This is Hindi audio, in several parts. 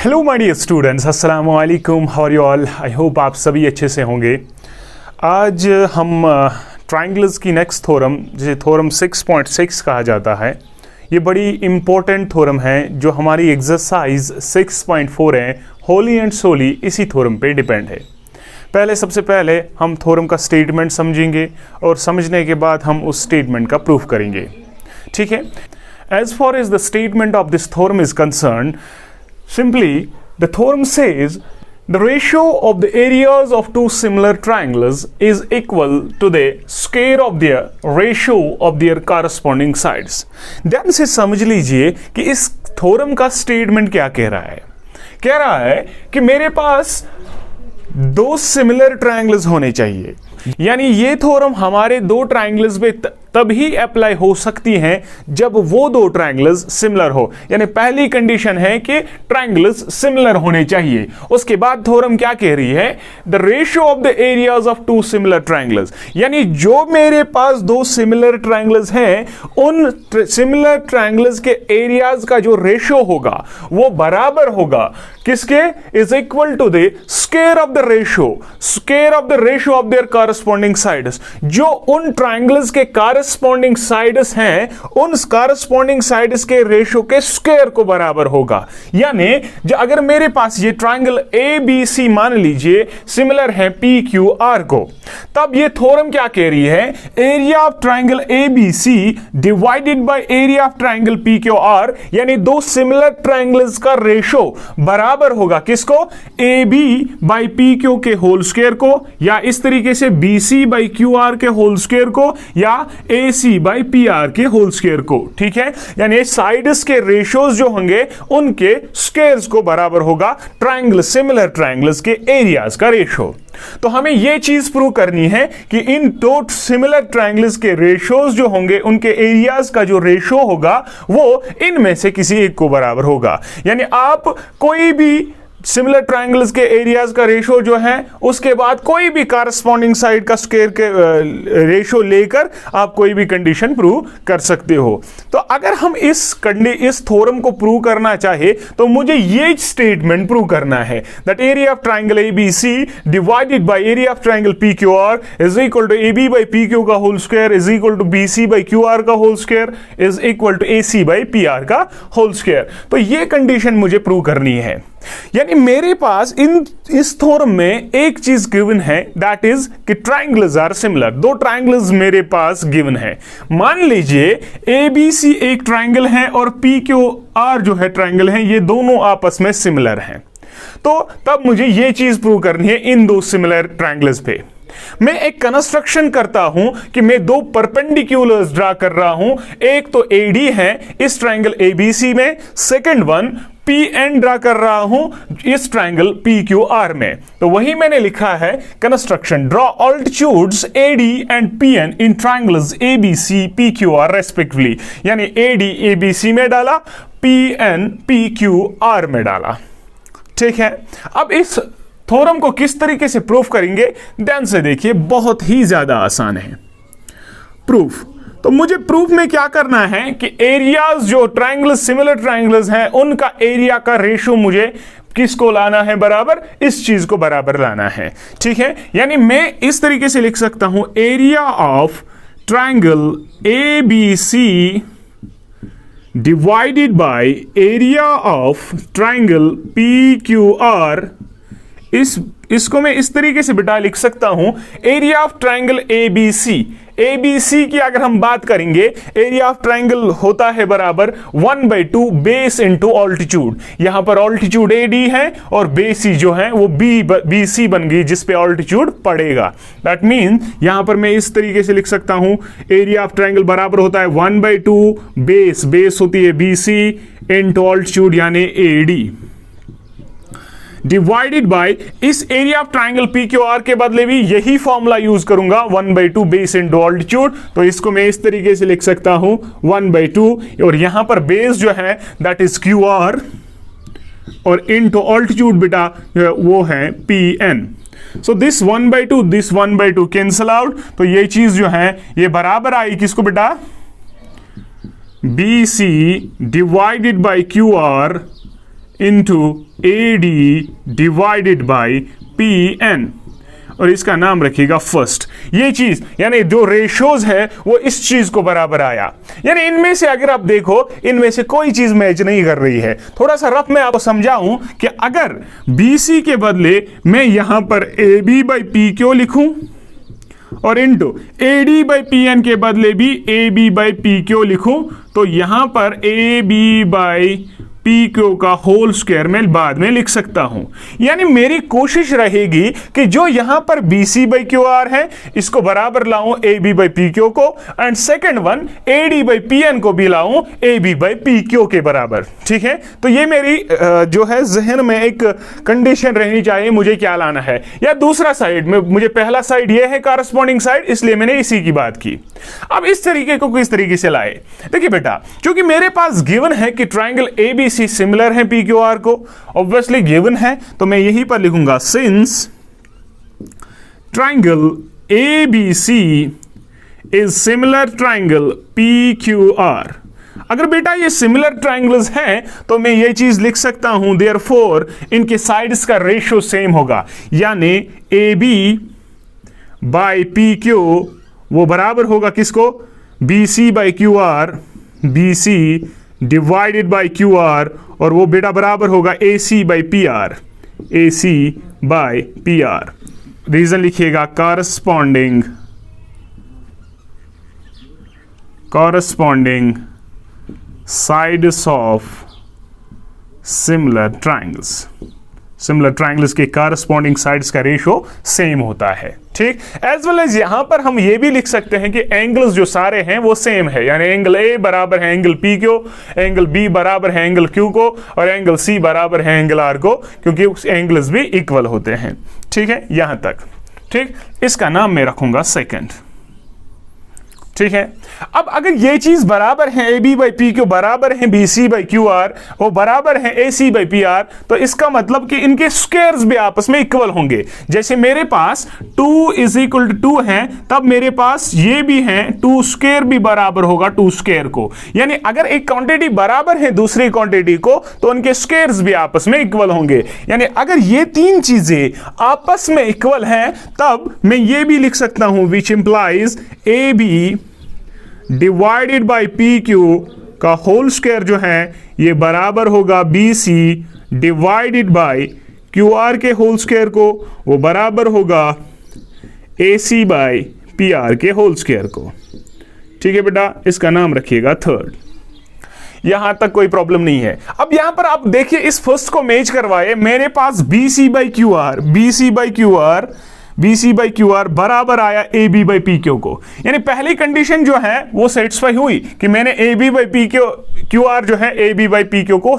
हेलो माय डियर स्टूडेंट्स, अस्सलाम वालेकुम, how are you all. I hope आप सभी अच्छे से होंगे। आज हम ट्रायंगल्स की नेक्स्ट थ्योरम, जिसे थ्योरम 6.6 कहा जाता है, ये बड़ी इम्पोर्टेंट थ्योरम है जो हमारी एक्सरसाइज 6.4 है, होली एंड सोली इसी थ्योरम पे डिपेंड है। सबसे पहले हम थ्योरम का स्टेटमेंट समझेंगे और समझने के बाद हम उस स्टेटमेंट का प्रूफ करेंगे। ठीक है। As far as the statement of this theorem is concern, simply the theorem says the ratio of the areas of two similar triangles is equal to the square of their ratio of their corresponding sides। ध्यान से समझ लीजिए कि इस थ्योरम का स्टेटमेंट क्या कह रहा है कि मेरे पास दो सिमिलर ट्रायंगल्स होने चाहिए। यानी ये थ्योरम हमारे दो ट्रायंगल्स पे तभी अप्लाई हो सकती हैं जब वो दो ट्रायंगल्स सिमिलर हो। यानी पहली कंडीशन है कि ट्रायंगल्स सिमिलर होने चाहिए। उसके बाद थ्योरम क्या कह रही है, the ratio of the areas of two similar triangles, यानी जो मेरे पास दो सिमिलर ट्रायंगल्स हैं उन सिमिलर ट्रायंगल्स के एरियाज का जो रेशियो होगा वो बराबर होगा किसके, is equal to the square of the ratio of their corresponding sides. जो उन ट्रायंगल्स के कॉरस्पॉन्डिंग साइड्स हैं उन कॉरस्पॉन्डिंग साइड्स के रेशियो के स्क्वायर को बराबर होगा। यानी जो अगर मेरे पास ये ट्रायंगल ए बी सी मान लीजिए सिमिलर है पी क्यू आर को, तब ये थ्योरम क्या कह रही है, area of triangle A B C divided by area of triangle P Q R, यानी दो सिमिलर ट्रायंगल्स का रेशियो बराबर होगा किसको, A B by P Q के होल स्क्वायर को, या इस तरीके से B C by Q R के होल स्क्वायर को, या A C by P R के होल स्क्वायर को। ठीक है। यानी साइड्स के रेशियोज जो होंगे उनके स्क्वायर्स को बराबर होगा ट्रायंगल, सिमिलर ट्रायंगल्स के एरियाज का रेशियो। तो हमें यह चीज प्रूव करनी है कि इन दो सिमिलर ट्रायंगल्स के रेशियोज जो होंगे उनके एरियाज का जो रेशियो होगा वो इनमें से किसी एक को बराबर होगा। यानी आप कोई भी सिमिलर ट्रायंगल्स के एरियाज का रेशियो जो है उसके बाद कोई भी कॉरस्पॉन्डिंग साइड का स्क्वायर के रेशियो लेकर आप कोई भी कंडीशन प्रूव कर सकते हो। तो अगर हम इस थ्योरम को प्रूव करना चाहे तो मुझे ये स्टेटमेंट प्रूव करना है, that area of triangle A B C divided by area of triangle P Q R is equal to A B by P Q का whole square is equal to B C by Q R का whole square is equal to A C by P R का होल स्क्वायर। तो ये कंडीशन मुझे प्रूव करनी है। यानी मेरे पास इस थ्योरम में एक चीज गिवन है, दैट इज कि ट्रायंगल्स आर सिमिलर। दो ट्रायंगल्स मेरे पास गिवन है। मान लीजिए ए बी सी एक ट्रायंगल है और पी क्यू आर जो है ट्रायंगल है, ये दोनों आपस में सिमिलर हैं। तो तब मुझे ये चीज प्रूव करनी है इन दो सिमिलर ट्रायंगल्स पे। मैं एक कंस्ट्रक्शन करता हूं कि मैं दो परपेंडिकुलर्स ड्रा कर रहा हूं। एक तो एडी है इस ट्रायंगल एबीसी में, second one P N draw कर रहा हूं इस ट्रायंगल पी क्यू आर में। तो वही मैंने लिखा है construction, draw altitudes AD and P N in triangles ABC P Q R respectively. यानी एडी एबीसी में डाला, P N P Q R में डाला। ठीक है। अब इस थ्योरम को किस तरीके से प्रूफ करेंगे, ध्यान से देखिए, बहुत ही ज्यादा आसान है प्रूफ। तो मुझे प्रूफ में क्या करना है कि एरियाज जो ट्रायंगल्स सिमिलर ट्रायंगल्स हैं उनका एरिया का रेशियो मुझे किसको लाना है, बराबर, इस चीज को बराबर लाना है। ठीक है। यानी मैं इस तरीके से लिख सकता हूं, area of triangle A B C divided by area of triangle P Q R. इसको मैं इस तरीके से बेटा लिख सकता हूं, area of triangle ABC. ABC की अगर हम बात करेंगे, एरिया ऑफ ट्रायंगल होता है बराबर 1/2 बेस इंटू ऑल्टीट्यूड। यहां पर ऑल्टीट्यूड एडी है और बेसी जो है वो बी सी बन गई जिस पे ऑल्टीट्यूड पड़ेगा। दैट मीन यहां पर मैं इस तरीके से लिख सकता हूं, एरिया ऑफ ट्रायंगल बराबर होता है 1/2 बेस होती है बीसी इंटू ऑल्टीट्यूड यानी एडी, डिवाइडेड बाय इस area of triangle P Q R के बदले भी यही फॉर्मूला यूज करूंगा, 1/2 बेस इंटू ऑल्टीट्यूड। तो इसको मैं इस तरीके से लिख सकता हूं 1/2, और यहां पर बेस जो है दैट इज क्यू आर और इंटू ऑल्टीट्यूड बेटा वो है P N. So this 1/2 cancel out. तो ये चीज जो है ये बराबर आई किसको बेटा, B C divided by Q R into AD divided by PN, और इसका नाम रखिएगा फर्स्ट। ये चीज यानी जो रेशोज है वो इस चीज को बराबर आया। यानी इनमें से अगर आप देखो, इनमें से कोई चीज मैच नहीं कर रही है। थोड़ा सा रफ मैं आपको समझाऊं कि अगर BC के बदले मैं यहां पर AB बाई पी क्यू लिखूं और इंटू AD बाई PN के बदले भी AB बाई पी क्यू लिखूं, तो यहां पर AB बाई पी क्यू का होल स्क्वायर मैं बाद में लिख सकता हूं। यानी मेरी कोशिश रहेगी कि जो यहां पर BC बाई क्यू आर है इसको बराबर लाऊं AB बाई पी क्यू को, and second one AD by PN को भी लाऊं AB बाई पी क्यू के बराबर। ठीक है, तो ये मेरी जो है जहन में एक कंडीशन रहनी चाहिए, मुझे क्या लाना है। या दूसरा साइड में, मुझे पहला साइड ये है कारस्पॉन्डिंग साइड, इसलिए मैंने इसी की बात की। अब इस तरीके को किस तरीके से लाए, देखिए बेटा, क्योंकि मेरे पास गिवन है कि ट्राइंगल ABC सिमिलर है PQR को, ऑब्वियसली गिवन है, तो मैं यहीं पर लिखूंगा since triangle ABC is similar triangle PQR। अगर बेटा ये सिमिलर ट्राइंगल्स हैं तो मैं ये चीज लिख सकता हूं देयरफॉर इनके साइड्स का रेशियो सेम होगा, यानी AB बाई PQ वो बराबर होगा किसको, BC by QR, BC divided by QR, और वो बेटा बराबर होगा AC by PR, AC by PR। Reason लिखिएगा corresponding sides of similar triangles. Similar triangles के कॉरस्पॉन्डिंग साइड्स का रेशियो सेम होता है। ठीक, एज वेल एज यहां पर हम ये भी लिख सकते हैं कि एंगल्स जो सारे हैं वो सेम है, यानी एंगल A बराबर है एंगल P को, एंगल B बराबर है एंगल Q को, और एंगल C बराबर है एंगल R को, क्योंकि एंगल्स भी इक्वल होते हैं। ठीक है, यहां तक ठीक। इसका नाम मैं रखूंगा सेकंड। ठीक है, अब अगर ये चीज बराबर है AB बाई पी क्यू बराबर है BC बाई QR, वो बराबर है AC बाई PR, तो इसका मतलब कि इनके स्क्वायर्स भी आपस में इक्वल होंगे। जैसे मेरे पास 2 इज इक्वल टू 2 है, तब मेरे पास ये भी है 2 स्क्वायर भी बराबर होगा 2 स्क्वायर को। यानी अगर एक क्वांटिटी बराबर है दूसरी क्वांटिटी को तो उनके स्क्वायर्स भी आपस में इक्वल होंगे। यानी अगर ये तीन चीजें आपस में इक्वल हैं तब मैं ये भी लिख सकता हूं which implies AB divided by PQ का होल स्क्वायर जो है ये बराबर होगा BC डिवाइडेड बाई QR के होल स्क्वायर को, वो बराबर होगा AC बाई PR के होल स्क्वायर को। ठीक है बेटा, इसका नाम रखिएगा थर्ड। यहां तक कोई प्रॉब्लम नहीं है। अब यहां पर आप देखिए इस फर्स्ट को मैच करवाए, मेरे पास BC बाई QR बराबर आया AB बाई PQ को। यानी पहली कंडीशन जो है वो सेटिस्फाई हुई कि मैंने AB बाई QR जो है AB बाई PQ को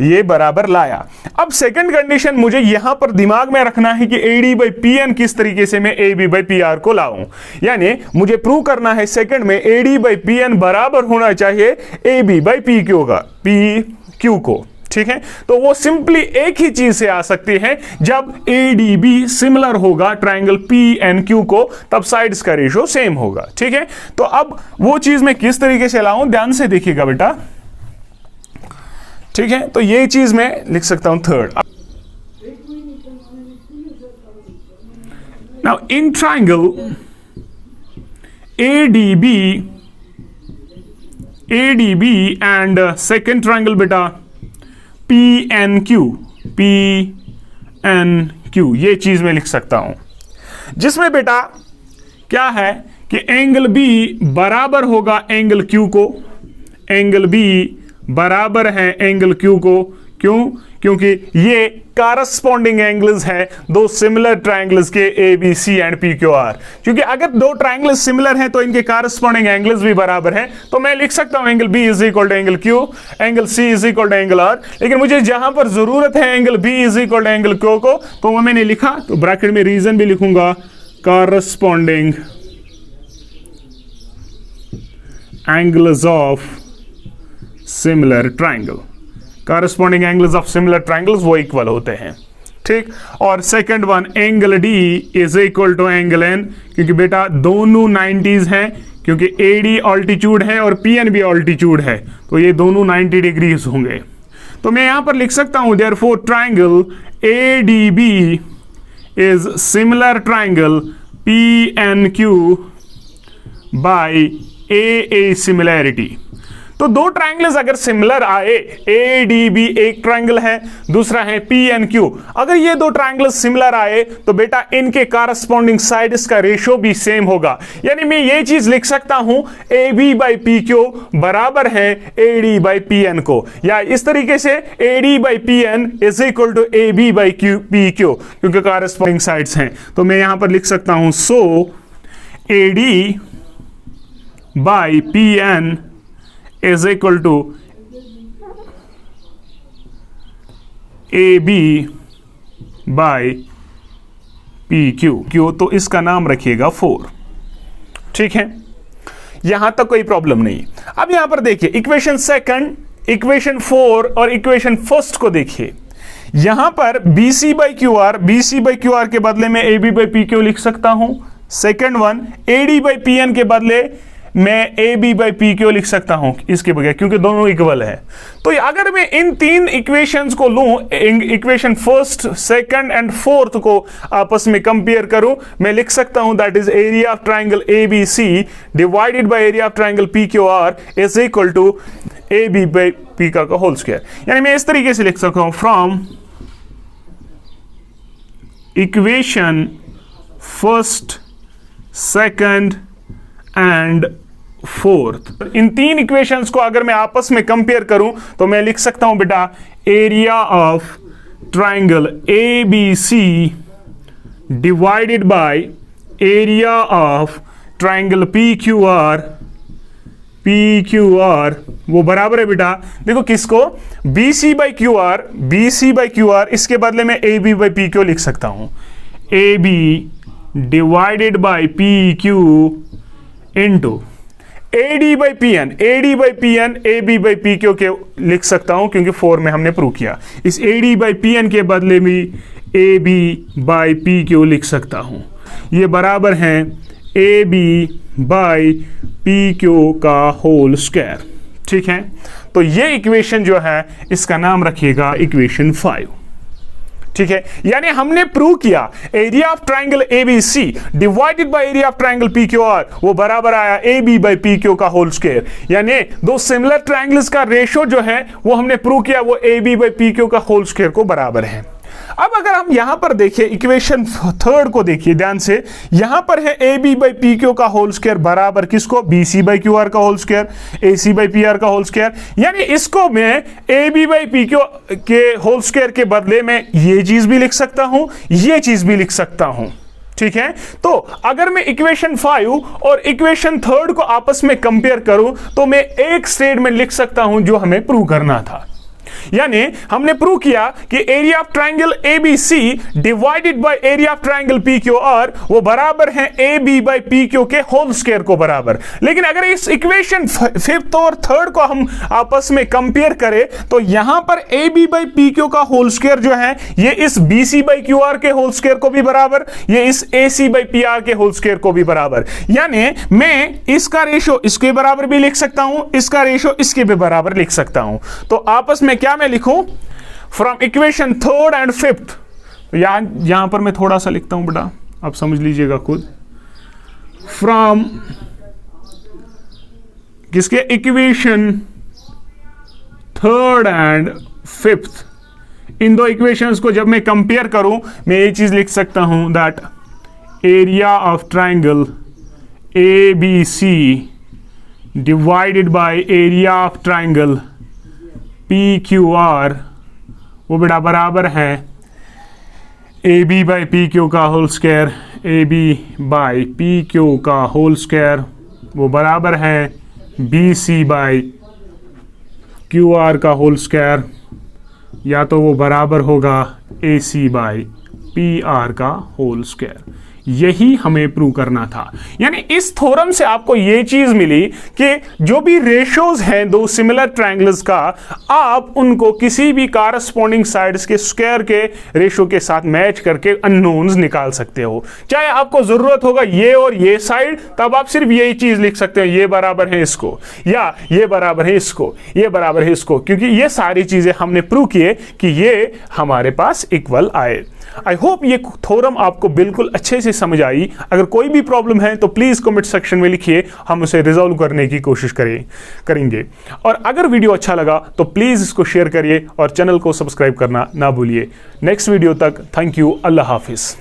ये बराबर लाया। अब सेकंड कंडीशन मुझे यहां पर दिमाग में रखना है कि AD बाई PN किस तरीके से मैं AB बाई PR को लाऊं। यानी मुझे प्रूव करना है सेकंड में AD बाई PN बराबर होना चाहिए AB बाई PQ को। ठीक है, तो वो सिंपली एक ही चीज से आ सकती है, जब ADB सिमिलर होगा ट्राइंगल PNQ को, तब साइड्स का रेशियो सेम होगा। ठीक है, तो अब वो चीज मैं किस तरीके से लाऊं, ध्यान से देखिएगा बेटा। ठीक है, तो ये चीज मैं लिख सकता हूं third. Now in triangle ADB and second triangle बेटा PNQ, ये चीज मैं लिख सकता हूं, जिसमें बेटा क्या है कि एंगल B बराबर होगा एंगल Q को, एंगल B बराबर है एंगल Q को। क्यों? क्योंकि ये कॉरस्पॉन्डिंग एंगल्स हैं दो सिमिलर ट्रायंगल्स के ABC एंड PQR। क्योंकि अगर दो ट्रायंगल्स सिमिलर हैं तो इनके कॉरस्पॉन्डिंग एंगल्स भी बराबर हैं, तो मैं लिख सकता हूं angle B is equal to angle Q, angle C is equal to angle R। लेकिन मुझे जहां पर जरूरत है angle B is equal to angle Q को, तो वो मैंने लिखा, तो ब्रैकेट में रीजन भी लिखूंगा, corresponding angles of similar triangle, corresponding angles of similar triangles वो इक्वल होते हैं। ठीक, और second one angle D is equal to angle N, क्योंकि बेटा दोनों 90s हैं, क्योंकि AD ऑल्टीट्यूड है और PN भी ऑल्टीट्यूड है, तो ये दोनों 90 डिग्रीज होंगे। तो मैं यहां पर लिख सकता हूं therefore triangle ADB is similar triangle PNQ by AA similarity. तो दो ट्राइंगल्स अगर सिमिलर आए, ADB एक ट्राइंगल है, दूसरा है PNQ, अगर ये दो ट्राइंगल्स सिमिलर आए तो बेटा इनके कॉरस्पॉन्डिंग साइड्स का रेशियो भी सेम होगा। यानी मैं ये चीज लिख सकता हूं AB बाई PQ बराबर है AD बाई PN को, या इस तरीके से AD by PN is equal to AB by PQ, क्योंकि कॉरस्पॉन्डिंग साइड्स हैं। तो मैं यहां पर लिख सकता हूं so AD by PN is equal to AB by PQ। क्यों? तो इसका नाम रखिएगा 4। ठीक है, यहां तक कोई प्रॉब्लम नहीं। अब यहां पर देखिए इक्वेशन सेकंड, इक्वेशन 4 और इक्वेशन फर्स्ट को देखिए। यहां पर BC बाई QR के बदले में AB बाई PQ लिख सकता हूं। Second one AD by PN के बदले मैं AB बाई PQ लिख सकता हूं इसके बगैर, क्योंकि दोनों इक्वल है। तो अगर मैं इन तीन इक्वेशंस को लूं, equation first, second and fourth को आपस में कंपेयर करूं, मैं लिख सकता हूं that is area of triangle ABC divided by area of triangle PQR is equal to AB by PQ का होल स्क्वायर। यानी मैं इस तरीके से लिख सकता हूं from equation first, second and fourth, इन तीन इक्वेशंस को अगर मैं आपस में कंपेयर करूं तो मैं लिख सकता हूं बेटा area of triangle ABC divided by area of triangle PQR वो बराबर है बेटा, देखो किसको, BC बाई QR, इसके बदले में AB बाई PQ लिख सकता हूं। AB divided by PQ into AD by PN AB by PQ के लिख सकता हूं, क्योंकि 4 में हमने प्रूव किया। इस AD बाई PN के बदले में AB बाई PQ लिख सकता हूं। ये बराबर हैं AB बाई PQ का होल स्क्वायर। ठीक है, तो ये इक्वेशन जो है इसका नाम रखिएगा इक्वेशन 5। ठीक है, यानी हमने प्रूव किया area of triangle ABC divided by area of triangle PQR वो बराबर आया AB बाई PQ का होल स्क्वायर। यानी दो सिमिलर ट्राइंगल्स का रेशियो जो है वो हमने प्रूव किया वो AB बाई PQ का होल स्क्वायर को बराबर है। अब अगर हम यहां पर देखें इक्वेशन थर्ड को देखिए ध्यान से, यहां पर है AB बाई PQ का होल स्क्वायर बराबर किसको, BC बाई QR का whole square, AC by PR का होल स्क्वायर। यानी इसको मैं AB बाई PQ के होल स्क्वायर के बदले में ये चीज भी लिख सकता हूं, ये चीज भी लिख सकता हूं। ठीक है, तो अगर मैं इक्वेशन 5 और इक्वेशन थर्ड को आपस में कंपेयर करूं तो मैं एक स्टेटमेंट लिख सकता हूं जो हमें प्रूव करना था। यानी हमने प्रूव किया कि area of triangle ABC divided by area of triangle PQR वो बराबर है AB बाय PQ के होल स्क्वायर को बराबर। लेकिन अगर इस इक्वेशन फिफ्थ और थर्ड को हम आपस में कंपेयर करें तो यहां पर AB बाय PQ का होल स्क्वायर जो है ये इस BC बाय QR के होल स्क्वायर को भी बराबर, ये इस AC बाय PR के होल स्क्वायर को भी बराबर। यानी मैं इसका रेशियो इसके बराबर भी लिख सकता हूं, इसका रेशियो इसके भी बराबर लिख सकता हूं। तो आपस में क्या मैं लिखूं, from equation third and fifth, तो यहां पर मैं थोड़ा सा लिखता हूं बेटा, आप समझ लीजिएगा खुद। फ्रॉम किसके, इक्वेशन थर्ड एंड फिफ्थ, इन दो इक्वेशंस को जब मैं कंपेयर करूं मैं ये चीज लिख सकता हूं that area of triangle ABC divided by area of triangle PQR वो बेटा बराबर है AB बाई PQ का whole square, AB by PQ का होल स्क्वायर वो बराबर है BC बाई QR का होल स्क्वायर, या तो वो बराबर होगा AC बाई PR का होल स्क्वायर। यही हमें प्रूव करना था। यानी इस थ्योरम से आपको यह चीज मिली कि जो भी रेशियोज हैं दो सिमिलर ट्रायंगल्स का, आप उनको किसी भी कारस्पॉन्डिंग साइड्स के स्क्वायर के रेशियो के साथ मैच करके अननोन्स निकाल सकते हो। चाहे आपको जरूरत होगा ये और ये साइड, तब आप सिर्फ यही चीज लिख सकते हो, ये बराबर है इसको, या ये बराबर है इसको, ये बराबर है इसको, क्योंकि ये सारी चीजें हमने प्रूव किए कि ये हमारे पास इक्वल आए। आई होप ये थ्योरम आपको बिल्कुल अच्छे से समझ आई। अगर कोई भी प्रॉब्लम है तो प्लीज कमेंट सेक्शन में लिखिए, हम उसे रिजॉल्व करने की कोशिश करेंगे। और अगर वीडियो अच्छा लगा तो प्लीज इसको शेयर करिए और चैनल को सब्सक्राइब करना ना भूलिए। नेक्स्ट वीडियो तक थैंक यू, अल्लाह हाफिज।